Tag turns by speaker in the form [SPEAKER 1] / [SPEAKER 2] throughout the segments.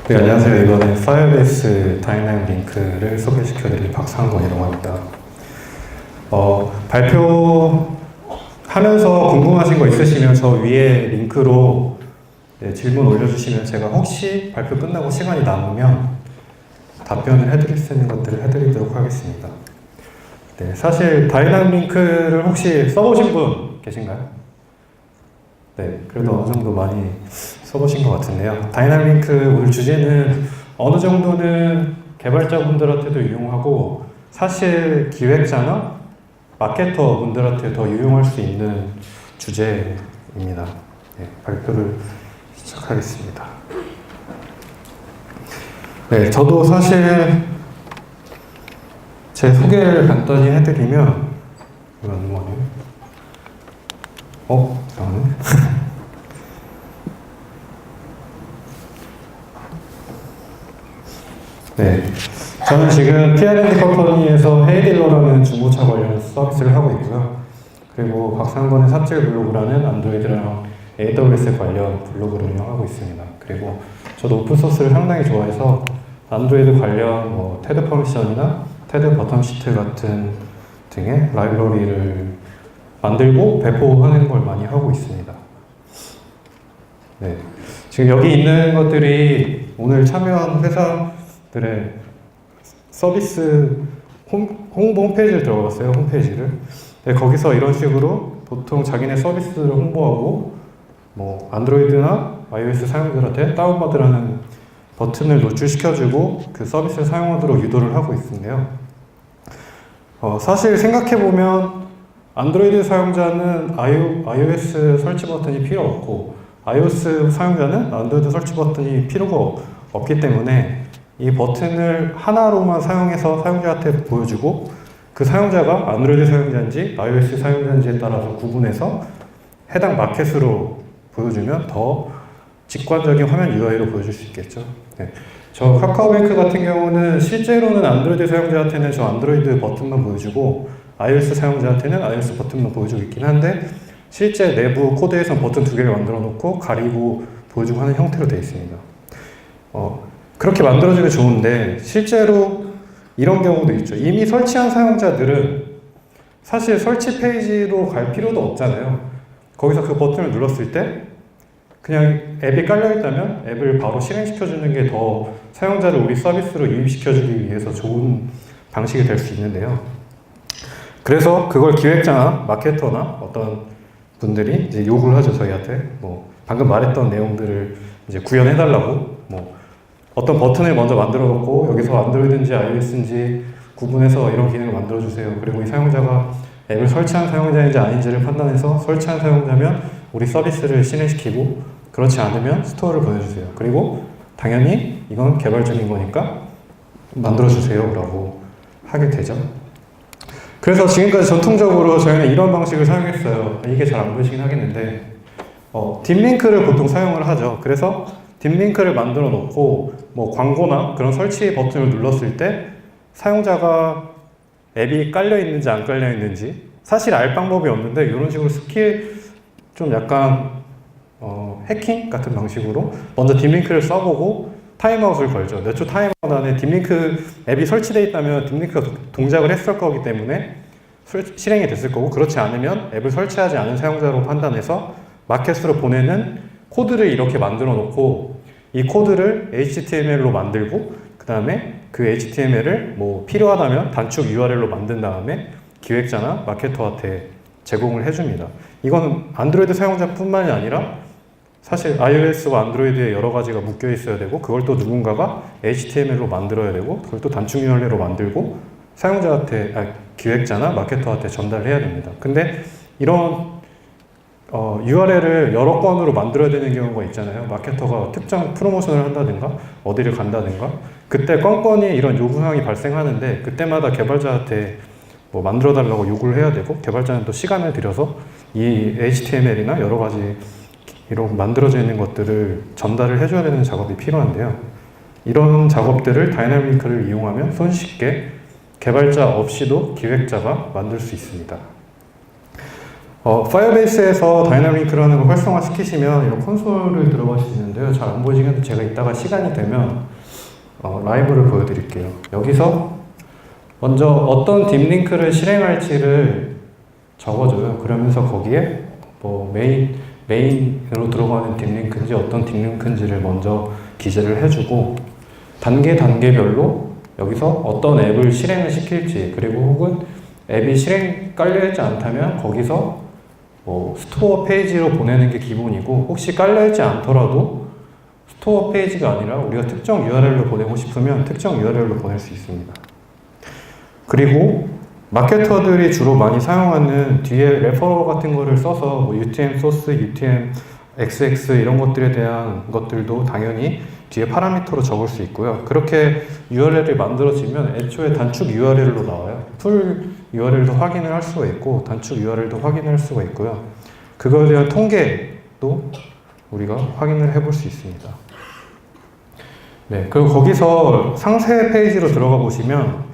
[SPEAKER 1] 네, 안녕하세요. 이번에 파이어베이스 다이나믹 링크를 소개시켜드릴 박상권이라고 합니다. 발표하면서 궁금하신 거 있으시면 저 위에 링크로 질문 올려주시면 제가 혹시 발표 끝나고 시간이 남으면 답변을 해드릴 수 있는 것들을 해드리도록 하겠습니다. 네, 사실 다이나믹 링크를 혹시 써보신 분 계신가요? 네, 그래도 어느 정도 많이 써보신 것 같은데요. 다이나믹 링크 오늘 주제는 어느 정도는 개발자분들한테도 유용하고 사실 기획자나 마케터 분들한테 더 유용할 수 있는 주제입니다. 네, 발표를 시작하겠습니다. 네, 저도 사실 제 소개를 간단히 해드리면 이건 뭐예요? 잠깐만요. 네, 저는 지금 P&D 컴퍼니에서 헤이딜러라는 중고차 관련 서비스를 하고 있고요. 그리고 박상권의 삽질 블로그라는 안드로이드랑 AWS 관련 블로그를 운영하고 있습니다. 그리고 저도 오픈소스를 상당히 좋아해서 안드로이드 관련 테드 퍼미션이나 테드 버텀 시트 같은 등의 라이브러리를 만들고 배포하는 걸 많이 하고 있습니다. 네, 지금 여기 있는 것들이 오늘 참여한 회사들의 서비스 홍보 홈페이지를 들어갔어요. 홈페이지를. 네, 거기서 이런 식으로 보통 자기네 서비스를 홍보하고 안드로이드나 iOS 사용자들한테 다운받으라는 버튼을 노출시켜주고 그 서비스를 사용하도록 유도를 하고 있는데요. 사실 생각해보면 안드로이드 사용자는 iOS 설치 버튼이 필요 없고 iOS 사용자는 안드로이드 설치 버튼이 필요가 없기 때문에 이 버튼을 하나로만 사용해서 사용자한테 보여주고 그 사용자가 안드로이드 사용자인지 iOS 사용자인지에 따라서 구분해서 해당 마켓으로 보여주면 더 직관적인 화면 UI로 보여줄 수 있겠죠. 네. 저 카카오뱅크 같은 경우는 실제로는 안드로이드 사용자한테는 저 안드로이드 버튼만 보여주고 iOS 사용자한테는 iOS 버튼만 보여주고 있긴 한데 실제 내부 코드에선 버튼 두 개를 만들어 놓고 가리고 보여주고 하는 형태로 되어 있습니다. 그렇게 만들어주면 좋은데 실제로 이런 경우도 있죠. 이미 설치한 사용자들은 사실 설치 페이지로 갈 필요도 없잖아요. 거기서 그 버튼을 눌렀을 때 그냥 앱이 깔려있다면 앱을 바로 실행시켜주는 게 더 사용자를 우리 서비스로 유입시켜주기 위해서 좋은 방식이 될 수 있는데요. 그래서 그걸 기획자나 마케터나 어떤 분들이 이제 요구를 하죠, 저희한테. 방금 말했던 내용들을 이제 구현해달라고, 어떤 버튼을 먼저 만들어 놓고, 여기서 안드로이드인지 iOS인지 구분해서 이런 기능을 만들어주세요. 그리고 이 사용자가 앱을 설치한 사용자인지 아닌지를 판단해서 설치한 사용자면 우리 서비스를 실행시키고, 그렇지 않으면 스토어를 보내주세요. 그리고 당연히 이건 개발적인 거니까 만들어주세요. 라고 하게 되죠. 그래서 지금까지 전통적으로 저희는 이런 방식을 사용했어요. 이게 잘 안 보이시긴 하겠는데 딥링크를 보통 사용을 하죠. 그래서 딥링크를 만들어 놓고 광고나 그런 설치 버튼을 눌렀을 때 사용자가 앱이 깔려 있는지 안 깔려 있는지 사실 알 방법이 없는데 이런 식으로 스킬 좀 약간 해킹 같은 방식으로 먼저 딥링크를 써보고 타임아웃을 걸죠. 몇 초 타임아웃 안에 딥링크 앱이 설치되어 있다면 딥링크가 동작을 했을 거기 때문에 실행이 됐을 거고 그렇지 않으면 앱을 설치하지 않은 사용자로 판단해서 마켓으로 보내는 코드를 이렇게 만들어 놓고 이 코드를 HTML로 만들고 그 다음에 그 HTML을 필요하다면 단축 URL로 만든 다음에 기획자나 마케터한테 제공을 해줍니다. 이건 안드로이드 사용자뿐만이 아니라 사실 iOS와 안드로이드에 여러 가지가 묶여 있어야 되고 그걸 또 누군가가 HTML로 만들어야 되고 그걸 또 단축 URL로 만들고 사용자한테 기획자나 마케터한테 전달해야 됩니다. 근데 이런 URL을 여러 건으로 만들어야 되는 경우가 있잖아요. 마케터가 특정 프로모션을 한다든가 어디를 간다든가 그때 건건이 이런 요구사항이 발생하는데 그때마다 개발자한테 만들어 달라고 요구를 해야 되고 개발자는 또 시간을 들여서 이 HTML이나 여러 가지 이런 만들어져 있는 것들을 전달을 해줘야 되는 작업이 필요한데요. 이런 작업들을 다이나믹 링크를 이용하면 손쉽게 개발자 없이도 기획자가 만들 수 있습니다. 파이어베이스에서 다이나믹 링크라는 걸 활성화시키시면 이런 콘솔을 들어갈 수 있는데요. 잘 안 보이시긴 한데 제가 이따가 시간이 되면 라이브를 보여드릴게요. 여기서 먼저 어떤 딥링크를 실행할지를 적어줘요. 그러면서 거기에 뭐 메인으로 들어가는 딥링크인지 어떤 딥링크인지를 먼저 기재를 해주고 단계별로 여기서 어떤 앱을 실행을 시킬지 그리고 혹은 앱이 실행 깔려있지 않다면 거기서 뭐 스토어 페이지로 보내는 게 기본이고 혹시 깔려있지 않더라도 스토어 페이지가 아니라 우리가 특정 URL로 보내고 싶으면 특정 URL로 보낼 수 있습니다. 그리고 마케터들이 주로 많이 사용하는 뒤에 레퍼러 같은 거를 써서 뭐 UTM 소스, UTM XX 이런 것들에 대한 것들도 당연히 뒤에 파라미터로 적을 수 있고요. 그렇게 URL이 만들어지면 애초에 단축 URL로 나와요. 풀 URL도 확인을 할 수가 있고 단축 URL도 확인할 수가 있고요. 그거에 대한 통계도 우리가 확인을 해볼 수 있습니다. 네, 그리고 거기서 상세 페이지로 들어가 보시면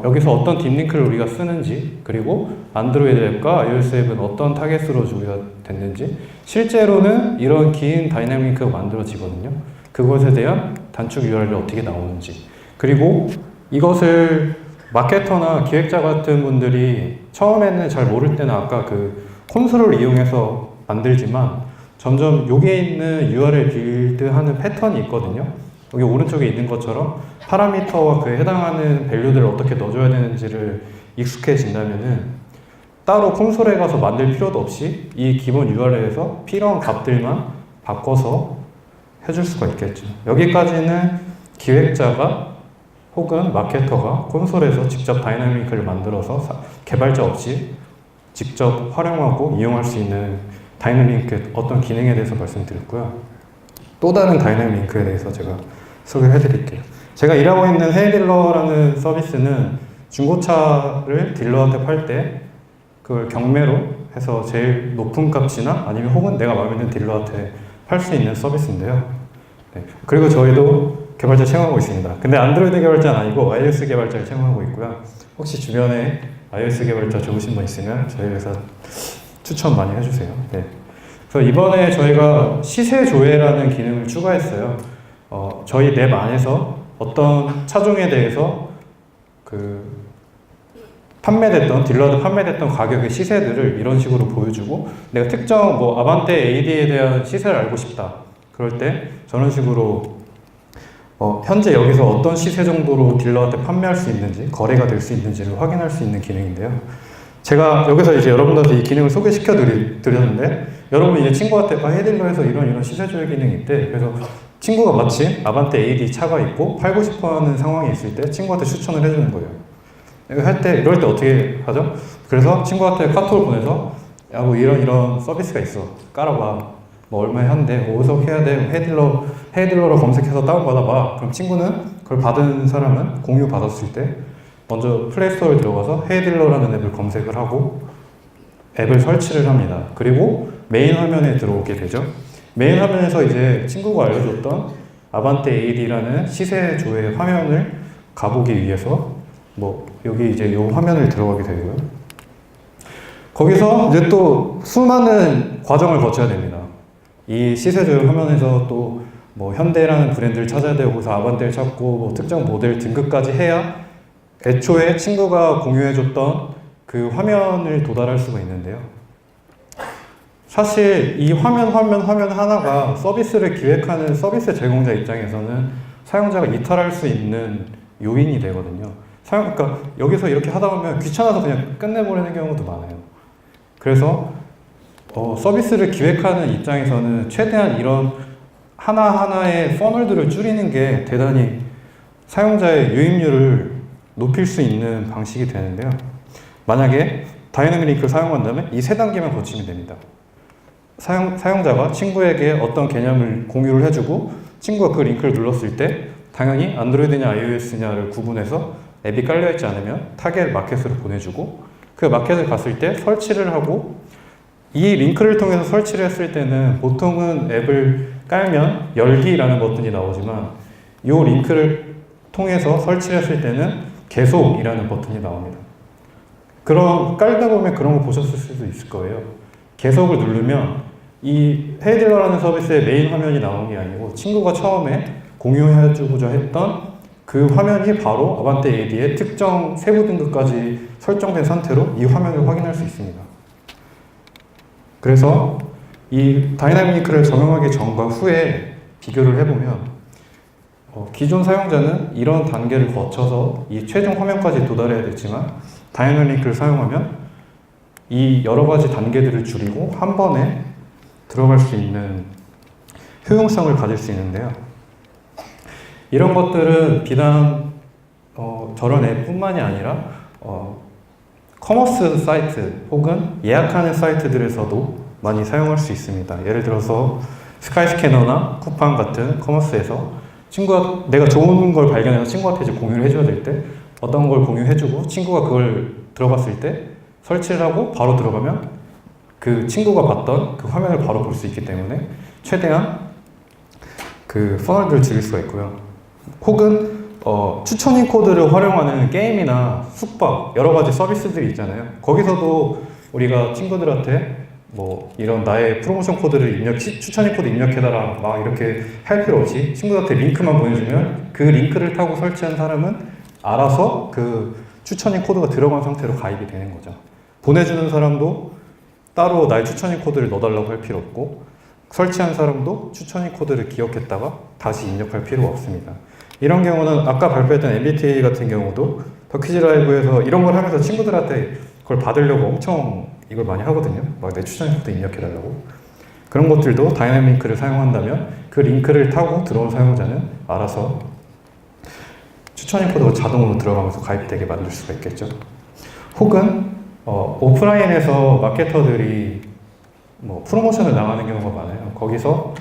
[SPEAKER 1] 여기서 어떤 딥링크를 우리가 쓰는지 그리고 안드로이드 앱과 iOS 앱은 어떤 타겟으로 조회가 됐는지 실제로는 이런 긴 다이내믹 링크가 만들어지거든요. 그것에 대한 단축 URL이 어떻게 나오는지 그리고 이것을 마케터나 기획자 같은 분들이 처음에는 잘 모를 때는 아까 그 콘솔을 이용해서 만들지만 점점 여기에 있는 URL 빌드하는 패턴이 있거든요. 여기 오른쪽에 있는 것처럼 파라미터와 그에 해당하는 밸류들을 어떻게 넣어줘야 되는지를 익숙해진다면은 따로 콘솔에 가서 만들 필요도 없이 이 기본 URL에서 필요한 값들만 바꿔서 해줄 수가 있겠죠. 여기까지는 기획자가 혹은 마케터가 콘솔에서 직접 다이나믹을 만들어서 개발자 없이 직접 활용하고 이용할 수 있는 다이나믹 어떤 기능에 대해서 말씀드렸고요. 또 다른 다이나믹 링크에 대해서 제가 소개해 드릴게요. 제가 일하고 있는 헤이딜러라는 서비스는 중고차를 딜러한테 팔 때 그걸 경매로 해서 제일 높은 값이나 아니면 혹은 내가 마음에 드는 딜러한테 팔 수 있는 서비스인데요. 네. 그리고 저희도 개발자 채용하고 있습니다. 근데 안드로이드 개발자는 아니고 iOS 개발자를 채용하고 있고요. 혹시 주변에 iOS 개발자 좋으신 분 있으면 저희 회사 추천 많이 해주세요. 네. 그래서 이번에 저희가 시세 조회라는 기능을 추가했어요. 저희 앱 안에서 어떤 차종에 대해서 딜러한테 판매됐던 가격의 시세들을 이런 식으로 보여주고 내가 특정 뭐 아반떼 AD에 대한 시세를 알고 싶다. 그럴 때 저런 식으로 현재 여기서 어떤 시세 정도로 딜러한테 판매할 수 있는지 거래가 될 수 있는지를 확인할 수 있는 기능인데요. 제가 여기서 이제 여러분들한테 이 기능을 소개시켜 드렸는데 여러분 이제 친구한테 헤이딜러에서 이런 시세 조회 기능이 있대. 그래서 친구가 마침 아반떼 AD 차가 있고 팔고 싶어 하는 상황이 있을 때 친구한테 추천을 해주는 거예요. 이럴 때 어떻게 하죠? 그래서 친구한테 카톡을 보내서 야, 뭐 이런 서비스가 있어. 깔아봐. 뭐 얼마에 한대. 어디서 해야 돼? 헤이딜러로 검색해서 다운받아봐. 그럼 친구는 그걸 받은 사람은 공유 받았을 때 먼저 플레이스토어에 들어가서 헤이딜러라는 앱을 검색을 하고 앱을 설치를 합니다. 그리고 메인 화면에 들어오게 되죠. 메인 화면에서 이제 친구가 알려줬던 아반떼 AD라는 시세 조회 화면을 가보기 위해서 뭐 여기 이제 이 화면을 들어가게 되고요. 거기서 이제 또 수많은 과정을 거쳐야 됩니다. 이 시세 조회 화면에서 또 뭐 현대라는 브랜드를 찾아야 되고 그래서 아반떼를 찾고 뭐 특정 모델 등급까지 해야 애초에 친구가 공유해줬던 그 화면을 도달할 수가 있는데요. 사실 이 화면 하나가 서비스를 기획하는 서비스 제공자 입장에서는 사용자가 이탈할 수 있는 요인이 되거든요. 그러니까 여기서 이렇게 하다 보면 귀찮아서 그냥 끝내버리는 경우도 많아요. 그래서 서비스를 기획하는 입장에서는 최대한 이런 하나하나의 퍼널들을 줄이는 게 대단히 사용자의 유입률을 높일 수 있는 방식이 되는데요. 만약에 다이내믹 링크를 사용한다면 이 세 단계만 거치면 됩니다. 사용자가 친구에게 어떤 개념을 공유를 해주고 친구가 그 링크를 눌렀을 때 당연히 안드로이드냐 iOS냐를 구분해서 앱이 깔려있지 않으면 타겟 마켓으로 보내주고 그 마켓을 갔을 때 설치를 하고 이 링크를 통해서 설치를 했을 때는 보통은 앱을 깔면 열기라는 버튼이 나오지만 이 링크를 통해서 설치를 했을 때는 계속이라는 버튼이 나옵니다. 그런 깔다 보면 그런 거 보셨을 수도 있을 거예요. 계속을 누르면 이 헤이딜러라는 서비스의 메인 화면이 나온 게 아니고 친구가 처음에 공유해주고자 했던 그 화면이 바로 아반떼 AD의 특정 세부 등급까지 설정된 상태로 이 화면을 확인할 수 있습니다. 그래서 이 다이나믹 링크를 적용하기 전과 후에 비교를 해보면 기존 사용자는 이런 단계를 거쳐서 이 최종 화면까지 도달해야 됐지만 다이나믹 링크를 사용하면 이 여러 가지 단계들을 줄이고 한 번에 들어갈 수 있는 효용성을 가질 수 있는데요. 이런 것들은 비단 저런 앱뿐만이 아니라 커머스 사이트 혹은 예약하는 사이트들에서도 많이 사용할 수 있습니다. 예를 들어서 스카이스캐너나 쿠팡 같은 커머스에서 친구가 내가 좋은 걸 발견해서 친구한테 이제 공유를 해줘야 될 때 어떤 걸 공유해주고 친구가 그걸 들어갔을 때 설치를 하고 바로 들어가면 그 친구가 봤던 그 화면을 바로 볼 수 있기 때문에 최대한 그 퍼널들을 줄일 수가 있고요. 혹은 추천인 코드를 활용하는 게임이나 숙박 여러 가지 서비스들이 있잖아요. 거기서도 우리가 친구들한테 뭐 이런 나의 프로모션 코드를 추천인 코드 입력해달라 막 이렇게 할 필요 없이 친구한테 링크만 보내주면 그 링크를 타고 설치한 사람은 알아서 그 추천인 코드가 들어간 상태로 가입이 되는 거죠. 보내주는 사람도 따로 나의 추천인 코드를 넣어달라고 할 필요 없고 설치한 사람도 추천인 코드를 기억했다가 다시 입력할 필요가 없습니다. 이런 경우는 아까 발표했던 MBTA 같은 경우도 더키즈 라이브에서 이런 걸 하면서 친구들한테 그걸 받으려고 엄청 이걸 많이 하거든요. 막 내 추천인 코드 입력해달라고. 그런 것들도 다이나믹 링크를 사용한다면 그 링크를 타고 들어온 사용자는 알아서 추천인 코드가 자동으로 들어가면서 가입되게 만들 수가 있겠죠. 혹은 오프라인에서 마케터들이 뭐 프로모션을 나가는 경우가 많아요. 거기서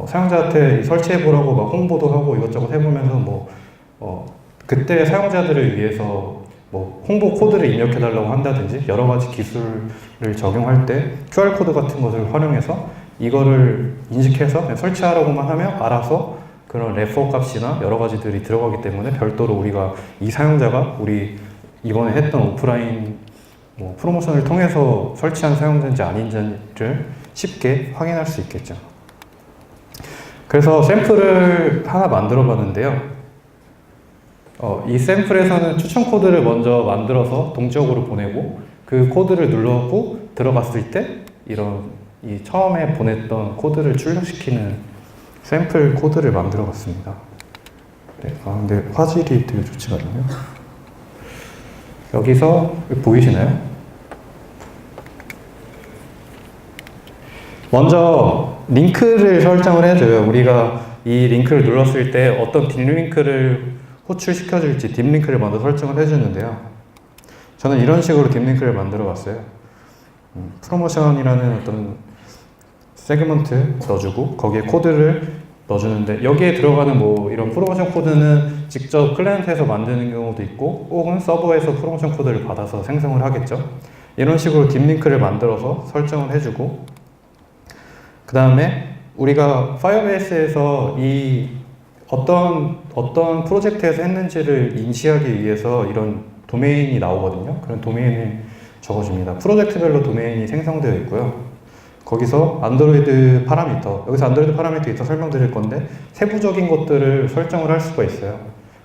[SPEAKER 1] 사용자한테 설치해보라고 막 홍보도 하고 이것저것 해보면서 그때 사용자들을 위해서 뭐 홍보 코드를 입력해달라고 한다든지 여러 가지 기술을 적용할 때 QR코드 같은 것을 활용해서 이거를 인식해서 그냥 설치하라고만 하면 알아서 그런 레퍼 값이나 여러 가지들이 들어가기 때문에 별도로 우리가 이 사용자가 우리 이번에 했던 오프라인 프로모션을 통해서 설치한 사용자인지 아닌지를 쉽게 확인할 수 있겠죠. 그래서 샘플을 하나 만들어 봤는데요. 이 샘플에서는 추천 코드를 먼저 만들어서 동적으로 보내고 그 코드를 눌러고 들어갔을 때 이 처음에 보냈던 코드를 출력시키는 샘플 코드를 만들어 봤습니다. 네, 근데 화질이 되게 좋지가 않네요. 여기서 보이시나요? 먼저 링크를 설정을 해줘요. 우리가 이 링크를 눌렀을 때 어떤 딥링크를 호출시켜줄지 딥링크를 먼저 설정을 해주는데요. 저는 이런 식으로 딥링크를 만들어 봤어요. 프로모션이라는 어떤 세그먼트 넣어주고 거기에 코드를 넣어주는데 여기에 들어가는 이런 프로모션 코드는 직접 클라이언트에서 만드는 경우도 있고 혹은 서버에서 프로모션 코드를 받아서 생성을 하겠죠. 이런 식으로 딥링크를 만들어서 설정을 해주고 그 다음에 우리가 파이어베이스에서 이 어떤 프로젝트에서 했는지를 인지하기 위해서 이런 도메인이 나오거든요. 그런 도메인을 적어줍니다. 프로젝트별로 도메인이 생성되어 있고요. 거기서 안드로이드 파라미터, 여기서 안드로이드 파라미터 이따 설명드릴 건데 세부적인 것들을 설정을 할 수가 있어요.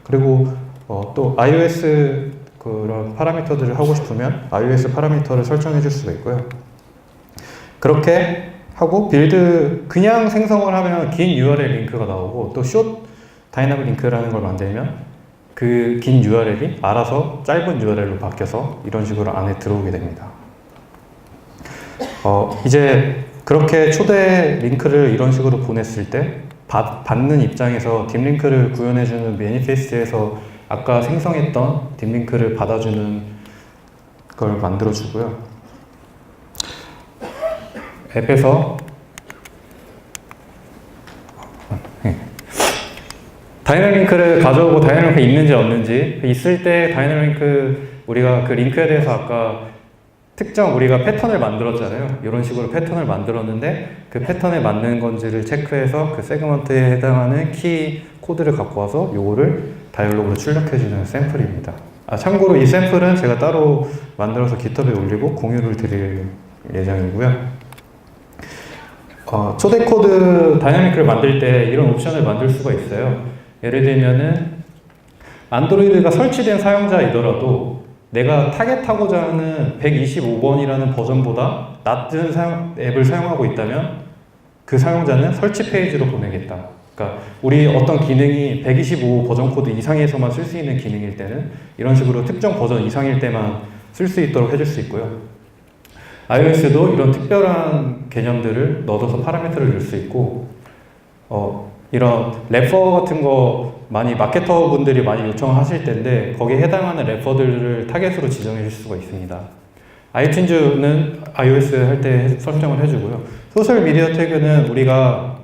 [SPEAKER 1] 그리고 또 iOS 그런 파라미터들을 하고 싶으면 iOS 파라미터를 설정해 줄 수가 있고요. 그렇게 하고 빌드 그냥 생성을 하면 긴 URL 링크가 나오고 또 숏 다이나믹 링크라는 걸 만들면 그 긴 URL이 알아서 짧은 URL로 바뀌어서 이런 식으로 안에 들어오게 됩니다. 이제 그렇게 초대 링크를 이런 식으로 보냈을 때 받는 입장에서 딥링크를 구현해주는 매니페스트에서 아까 생성했던 딥링크를 받아주는 걸 만들어주고요. 앱에서 다이나믹 링크를 가져오고 다이나믹 링크 있는지 없는지 있을 때 다이나믹 링크 우리가 그 링크에 대해서 아까 특정 우리가 패턴을 만들었잖아요. 이런 식으로 패턴을 만들었는데 그 패턴에 맞는 건지를 체크해서 그 세그먼트에 해당하는 키 코드를 갖고 와서 요거를 다이얼로그로 출력해주는 샘플입니다. 참고로 이 샘플은 제가 따로 만들어서 깃허브에 올리고 공유를 드릴 예정이고요. 초대 코드 다이나믹을 만들 때 이런 옵션을 만들 수가 있어요. 예를 들면은 안드로이드가 설치된 사용자이더라도 내가 타겟하고자 하는 125번이라는 버전보다 낮은 앱을 사용하고 있다면 그 사용자는 설치 페이지로 보내겠다. 그러니까 우리 어떤 기능이 125 버전 코드 이상에서만 쓸 수 있는 기능일 때는 이런 식으로 특정 버전 이상일 때만 쓸 수 있도록 해줄 수 있고요. iOS도 이런 특별한 개념들을 넣어서 파라미터를 줄 수 있고, 이런 래퍼 같은 거 많이 마케터 분들이 많이 요청하실 텐데 거기에 해당하는 래퍼들을 타겟으로 지정해 줄 수가 있습니다. 아이튠즈는 iOS 할 때 설정을 해주고요. 소셜 미디어 태그는 우리가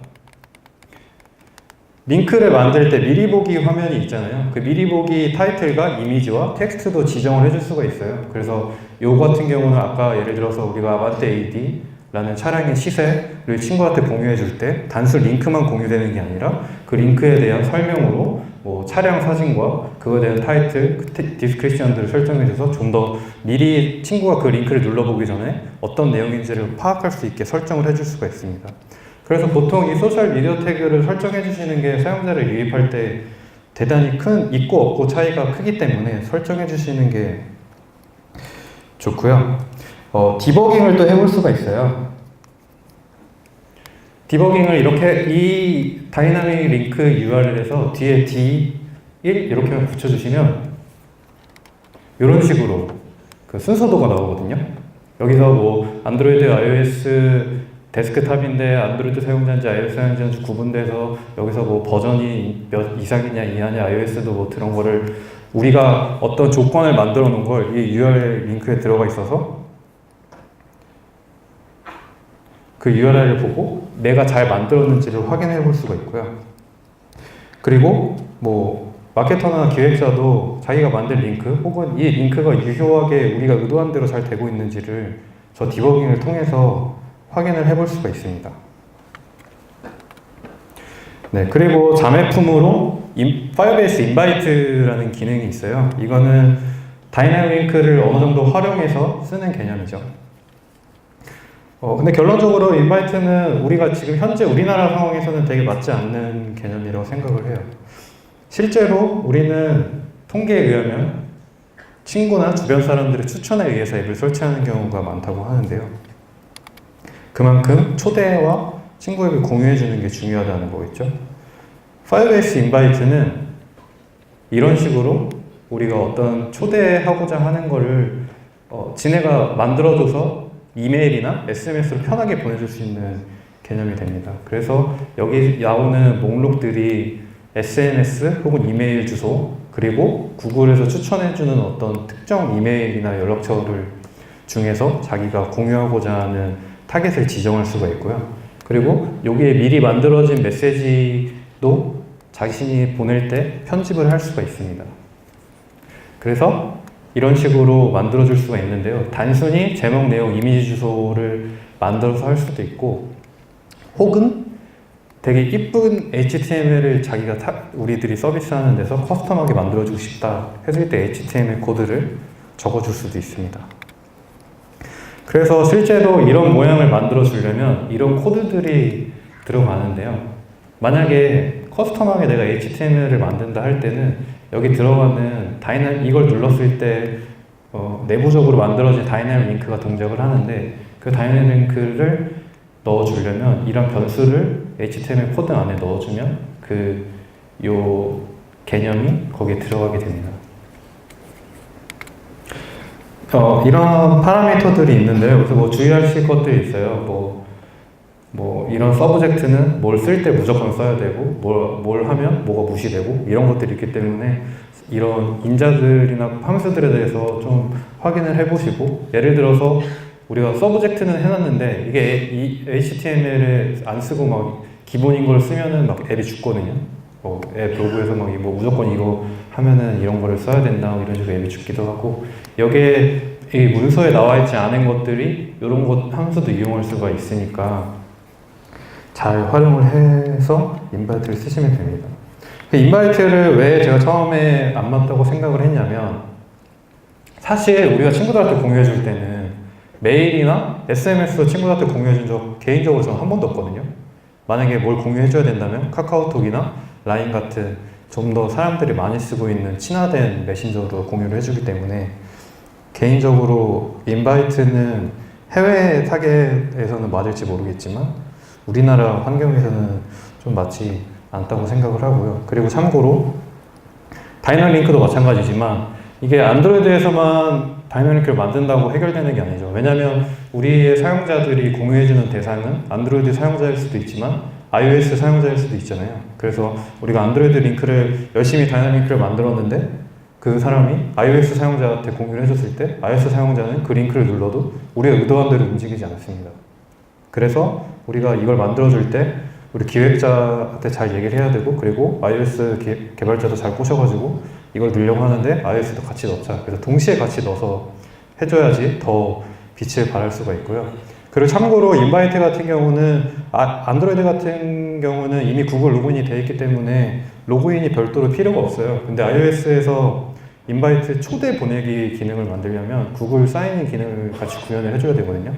[SPEAKER 1] 링크를 만들 때 미리 보기 화면이 있잖아요. 그 미리 보기 타이틀과 이미지와 텍스트도 지정을 해줄 수가 있어요. 그래서 요거 같은 경우는 아까 예를 들어서 우리가 아반떼 AD라는 차량의 시세를 친구한테 공유해 줄 때 단순 링크만 공유되는 게 아니라 그 링크에 대한 설명으로 뭐 차량 사진과 그거에 대한 타이틀, 디스크리션들을 설정해 줘서 좀 더 미리 친구가 그 링크를 눌러보기 전에 어떤 내용인지를 파악할 수 있게 설정을 해줄 수가 있습니다. 그래서 보통 이 소셜 미디어 태그를 설정해 주시는 게 사용자를 유입할 때 대단히 큰 있고 없고 차이가 크기 때문에 설정해 주시는 게 좋고요. 디버깅을 또 해볼 수가 있어요. 디버깅을 이렇게 이 다이나믹 링크 URL에서 뒤에 D1 이렇게만 붙여주시면 이런 식으로 그 순서도가 나오거든요. 여기서 뭐 안드로이드, iOS 데스크탑인데 안드로이드 사용자인지 iOS 사용자인지 구분돼서 여기서 뭐 버전이 몇 이상이냐 이하냐 iOS도 뭐 그런 거를 우리가 어떤 조건을 만들어 놓은 걸 이 URL 링크에 들어가 있어서 그 URL을 보고 내가 잘 만들었는지를 확인해 볼 수가 있고요. 그리고 뭐 마케터나 기획자도 자기가 만든 링크 혹은 이 링크가 유효하게 우리가 의도한 대로 잘 되고 있는지를 저 디버깅을 통해서 확인을 해볼 수가 있습니다. 네, 그리고 자매품으로 파이어베이스 인바이트라는 기능이 있어요. 이거는 다이나믹 링크를 어느 정도 활용해서 쓰는 개념이죠. 근데 결론적으로 인바이트는 우리가 지금 현재 우리나라 상황에서는 되게 맞지 않는 개념이라고 생각을 해요. 실제로 우리는 통계에 의하면 친구나 주변 사람들의 추천에 의해서 앱을 설치하는 경우가 많다고 하는데요. 그만큼 초대와 친구 앱을 공유해주는 게 중요하다는 거겠죠. 파이어베이스 인바이트는 이런 식으로 우리가 어떤 초대하고자 하는 거를 지네가 만들어줘서 이메일이나 SMS로 편하게 보내줄 수 있는 개념이 됩니다. 그래서 여기 나오는 목록들이 SMS 혹은 이메일 주소 그리고 구글에서 추천해주는 어떤 특정 이메일이나 연락처를 중에서 자기가 공유하고자 하는 타겟을 지정할 수가 있고요. 그리고 여기에 미리 만들어진 메시지도 자신이 보낼 때 편집을 할 수가 있습니다. 그래서 이런 식으로 만들어줄 수가 있는데요. 단순히 제목, 내용, 이미지 주소를 만들어서 할 수도 있고 혹은 되게 이쁜 HTML을 자기가 우리들이 서비스하는 데서 커스텀하게 만들어주고 싶다 했을 때 HTML 코드를 적어줄 수도 있습니다. 그래서 실제로 이런 모양을 만들어 주려면 이런 코드들이 들어가는데요. 만약에 커스텀하게 내가 HTML을 만든다 할 때는 여기 들어가는 이걸 눌렀을 때 내부적으로 만들어진 다이나믹 링크가 동작을 하는데 그 다이나믹 링크를 넣어주려면 이런 변수를 HTML 코드 안에 넣어주면 요 개념이 거기에 들어가게 됩니다. 이런 파라미터들이 있는데요. 그래서 뭐 주의하실 것들이 있어요. 뭐 이런 서브젝트는 뭘 쓸 때 무조건 써야 되고 뭘 하면 뭐가 무시되고 이런 것들이 있기 때문에 이런 인자들이나 함수들에 대해서 좀 확인을 해보시고 예를 들어서 우리가 서브젝트는 해놨는데 이게 이 HTML을 안 쓰고 막 기본인 걸 쓰면은 막 앱이 죽거든요. 앱 로그에서 막 무조건 이거 하면은 이런 거를 써야 된다 이런 식으로 앱이 죽기도 하고 여기에 이 문서에 나와 있지 않은 것들이 이런 것 함수도 이용할 수가 있으니까 잘 활용을 해서 인바이트를 쓰시면 됩니다. 인바이트를 왜 제가 처음에 안 맞다고 생각을 했냐면 사실 우리가 친구들한테 공유해 줄 때는 메일이나 SMS로 친구들한테 공유해 준 적 개인적으로 저는 한 번도 없거든요. 만약에 뭘 공유해 줘야 된다면 카카오톡이나 라인 같은 좀 더 사람들이 많이 쓰고 있는 친화된 메신저로 공유를 해주기 때문에 개인적으로 인바이트는 해외 타겟에서는 맞을지 모르겠지만 우리나라 환경에서는 좀 맞지 않다고 생각을 하고요. 그리고 참고로 다이나믹링크도 마찬가지지만 이게 안드로이드에서만 다이나믹링크를 만든다고 해결되는 게 아니죠. 왜냐하면 우리의 사용자들이 공유해주는 대상은 안드로이드 사용자일 수도 있지만 iOS 사용자일 수도 있잖아요. 그래서 우리가 안드로이드 링크를 열심히 다이나믹링크를 만들었는데 그 사람이 iOS 사용자한테 공유를 해줬을 때 iOS 사용자는 그 링크를 눌러도 우리가 의도한 대로 움직이지 않습니다. 그래서 우리가 이걸 만들어줄 때 우리 기획자한테 잘 얘기를 해야 되고 그리고 iOS 개발자도 잘 꼬셔가지고 이걸 넣으려고 하는데 iOS도 같이 넣자. 그래서 동시에 같이 넣어서 해줘야지 더 빛을 발할 수가 있고요. 그리고 참고로 인바이트 같은 경우는 안드로이드 같은 경우는 이미 구글 로그인이 되어 있기 때문에 로그인이 별도로 필요가 없어요. 근데 iOS에서 인바이트 초대 보내기 기능을 만들려면 구글 사인인 기능을 같이 구현을 해줘야 되거든요.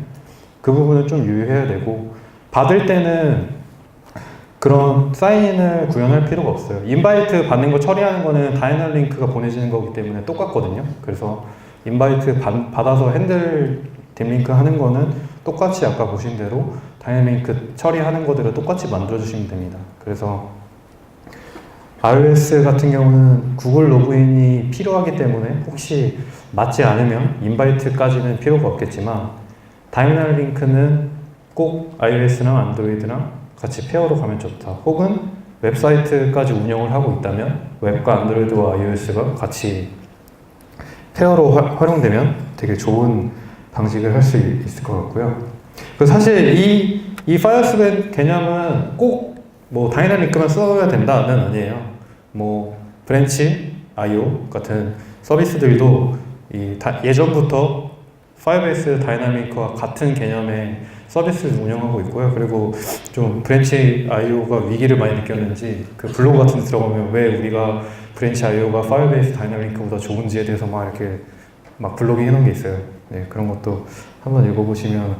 [SPEAKER 1] 그 부분은 좀 유의해야 되고 받을 때는 그런 사인을 구현할 필요가 없어요. 인바이트 받는 거 처리하는 거는 다이나믹링크가 보내지는 거기 때문에 똑같거든요. 그래서 인바이트 받아서 핸들 딥링크 하는 거는 똑같이 아까 보신 대로 다이나믹 처리하는 거대로 똑같이 만들어주시면 됩니다. 그래서 iOS 같은 경우는 구글 로그인이 필요하기 때문에 혹시 맞지 않으면 인바이트까지는 필요가 없겠지만 다이나믹링크는 꼭 iOS랑 안드로이드랑 같이 페어로 가면 좋다. 혹은 웹사이트까지 운영을 하고 있다면 웹과 안드로이드와 iOS가 같이 페어로 활용되면 되게 좋은 방식을 할 수 있을 것 같고요. 사실 이 파이어스밴 개념은 꼭 뭐 다이나믹만 써야 된다는 아니에요. 뭐 브랜치, IO 같은 서비스들도 예전부터 파이어베이스 다이나믹과 같은 개념의 서비스를 운영하고 있고요. 그리고 좀 브랜치 IO가 위기를 많이 느꼈는지 그 블로그 같은 데 들어가면 왜 우리가 브랜치 IO가 파이어베이스 다이나믹보다 좋은지에 대해서 막 이렇게 막 블로깅 해놓은 게 있어요. 네, 그런 것도 한번 읽어보시면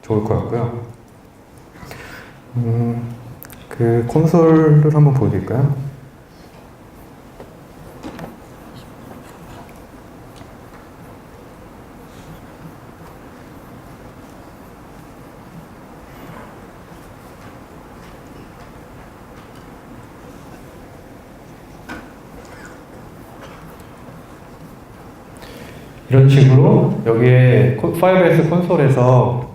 [SPEAKER 1] 좋을 것 같고요. 그 콘솔을 한번 보여드릴까요? 이런 식으로 여기에 파이어베이스 콘솔에서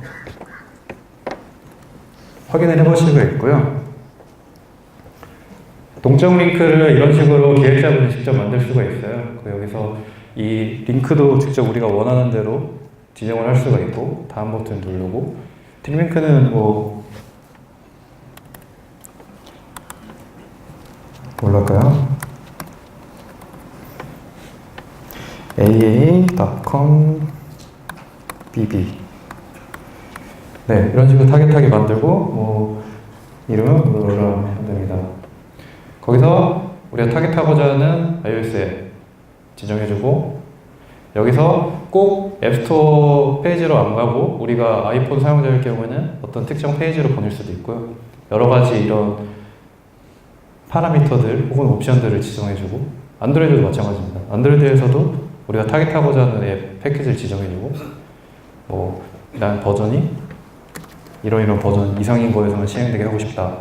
[SPEAKER 1] 확인을 해보실 수가 있고요. 동적 링크를 이런 식으로 기획자분이 직접 만들 수가 있어요. 여기서 이 링크도 직접 우리가 원하는 대로 지정을 할 수가 있고 다음 버튼 누르고 뒷링크는 뭐 뭘까요? aa.com bb 네, 이런 식으로 타겟하게 만들고 뭐 이름은 뭐로 하면 됩니다. 거기서 우리가 타겟하고자 하는 iOS 앱 지정해주고 여기서 꼭 앱스토어 페이지로 안 가고 우리가 아이폰 사용자일 경우에는 어떤 특정 페이지로 보낼 수도 있고요. 여러 가지 이런 파라미터들 혹은 옵션들을 지정해주고 안드로이드도 마찬가지입니다. 안드로이드에서도 우리가 타겟하고자 하는 앱 패키지를 지정해주고 뭐 난 버전이 이런 버전 이상인 거에서만 실행되게 하고 싶다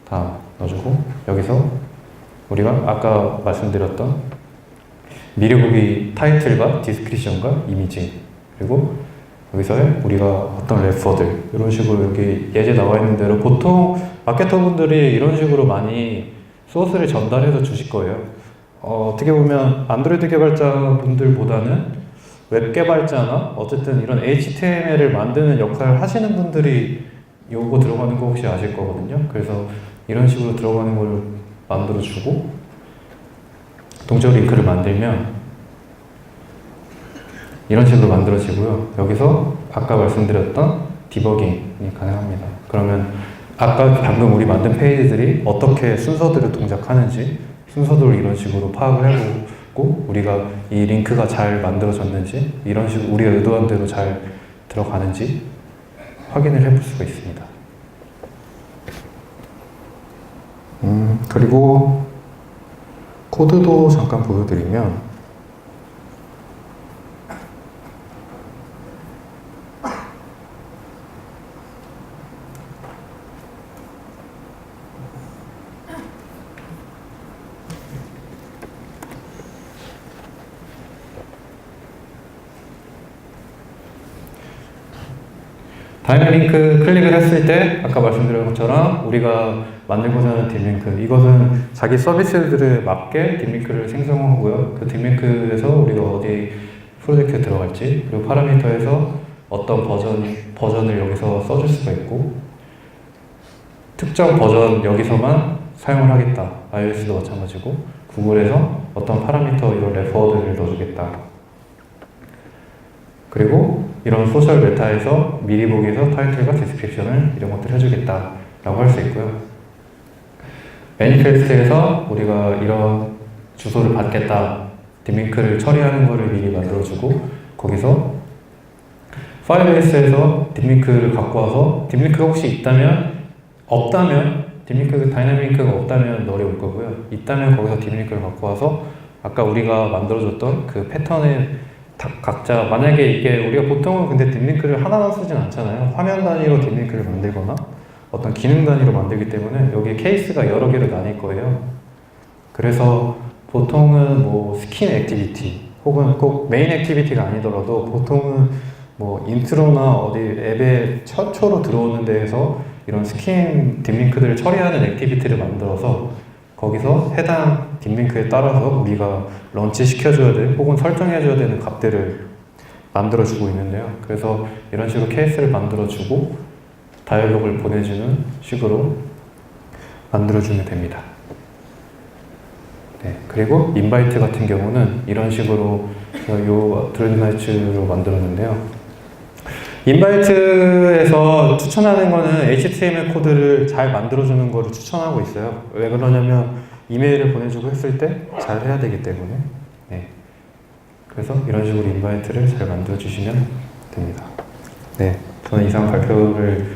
[SPEAKER 1] 다 넣어주고 여기서 우리가 아까 말씀드렸던 미리 보기 타이틀과 디스크리션과 이미지 그리고 여기서 우리가 어떤 레퍼들 이런 식으로 여기 예제 나와 있는 대로 보통 마케터분들이 이런 식으로 많이 소스를 전달해서 주실 거예요. 어떻게 보면 안드로이드 개발자분들보다는 웹 개발자나 어쨌든 이런 HTML을 만드는 역할을 하시는 분들이 요거 들어가는 거 혹시 아실 거거든요. 그래서 이런 식으로 들어가는 걸 만들어 주고 동적 링크를 만들면 이런 식으로 만들어지고요. 여기서 아까 말씀드렸던 디버깅이 가능합니다. 그러면 아까 방금 우리 만든 페이지들이 어떻게 순서대로 동작하는지 순서대로 이런 식으로 파악을 하고 있고 우리가 이 링크가 잘 만들어졌는지 이런 식으로 우리가 의도한 대로 잘 들어가는지 확인을 해볼 수가 있습니다. 그리고 코드도 잠깐 보여드리면 다이나링크 클릭을 했을 때 아까 말씀드린 것처럼 우리가 만들고자 하는 딥링크, 이것은 자기 서비스들에 맞게 딥링크를 생성하고요. 그 딥링크에서 우리가 어디 프로젝트에 들어갈지, 그리고 파라미터에서 어떤 버전을 여기서 써줄 수가 있고, 특정 버전 여기서만 사용을 하겠다. iOS도 마찬가지고 구글에서 어떤 파라미터 이런 레퍼들을 넣어주겠다. 그리고 이런 소셜 메타에서 미리 보기에서 타이틀과 디스크립션을 이런 것들 해주겠다 라고 할 수 있고요. 매니페스트에서 우리가 이런 주소를 받겠다, 딥링크를 처리하는 것을 미리 만들어주고, 거기서 파일베이스에서 딥링크를 갖고 와서 딥링크가 혹시 없다면 딥링크 다이나믹링크가 없다면 널이 올 거고요. 있다면 거기서 딥링크를 갖고 와서 아까 우리가 만들어줬던 그 패턴의 각자, 만약에 이게 우리가 보통은 근데 딥링크를 하나만 쓰진 않잖아요. 화면 단위로 딥링크를 만들거나 어떤 기능 단위로 만들기 때문에 여기 케이스가 여러 개로 나뉠 거예요. 그래서 보통은 뭐 스킨 액티비티 혹은 꼭 메인 액티비티가 아니더라도 보통은 뭐 인트로나 어디 앱에 최초로 들어오는 데에서 이런 스킨 딥링크들을 처리하는 액티비티를 만들어서 거기서 해당 딥링크에 따라서 우리가 런치 시켜줘야 될 혹은 설정해줘야 되는 값들을 만들어주고 있는데요. 그래서 이런 식으로 케이스를 만들어주고 다이얼로그를 보내주는 식으로 만들어주면 됩니다. 네, 그리고 인바이트 같은 경우는 이런 식으로 요 드로이드나이츠로 만들었는데요. 인바이트에서 추천하는 거는 HTML 코드를 잘 만들어주는 거를 추천하고 있어요. 왜 그러냐면 이메일을 보내주고 했을 때 잘 해야 되기 때문에. 네. 그래서 이런 식으로 인바이트를 잘 만들어주시면 됩니다. 네, 저는 이상 발표를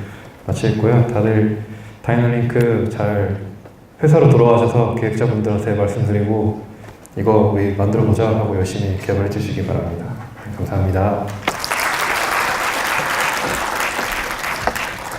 [SPEAKER 1] 마치겠고요. 다들 다이나링크 잘 회사로 돌아와셔서 기획자분들한테 말씀드리고 이거 우리 만들어보자 하고 열심히 개발해 주시기 바랍니다. 감사합니다.